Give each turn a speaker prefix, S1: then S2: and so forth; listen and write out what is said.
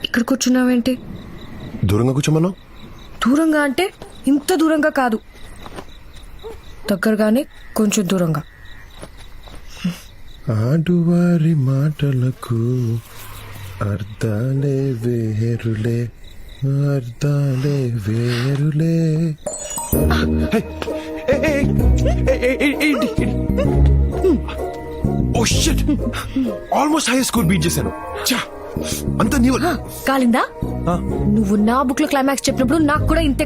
S1: ఇక్కడ కూర్చున్నావేంటి?
S2: దూరంగా కూర్చోమన్నావు.
S1: దూరంగా అంటే ఇంత దూరంగా కాదు, దగ్గరగానే కొంచెం దూరంగా.
S2: ఆడువారి మాటలకు అర్థాలే వేరులే, అర్థాలే వేరులే. ఆల్మోస్ట్ హై స్కూల్ బీట్ చేశాను. అంత నీవు
S1: కాలిందా? నువ్వు నా బుక్ లో క్లైమాక్స్ చెప్పినప్పుడు నాకు కూడా ఇంతే